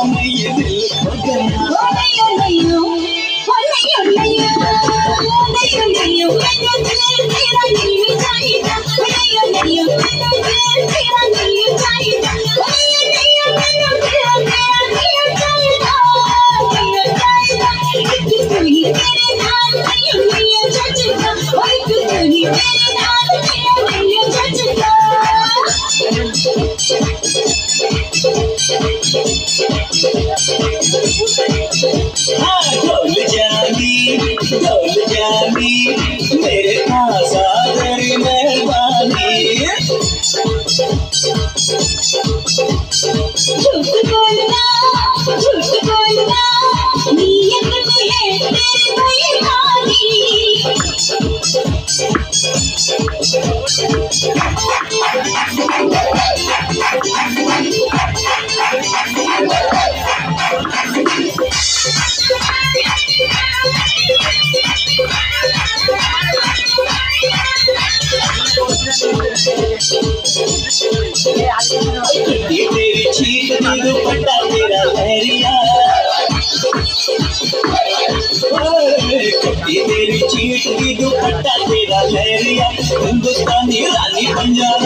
में ये दिल खो गया। हाँ डोल जानी मेरे पास आ तेरी मेहरबानी। झूठ बोलना नीयत में है तेरी बेईमानी। ये तेरी चीज की दुपट्टा तेरा लहरिया। ये तेरी चीज की दुपट्टा तेरा लहरिया। हिंदुस्तानी रानी पंजाब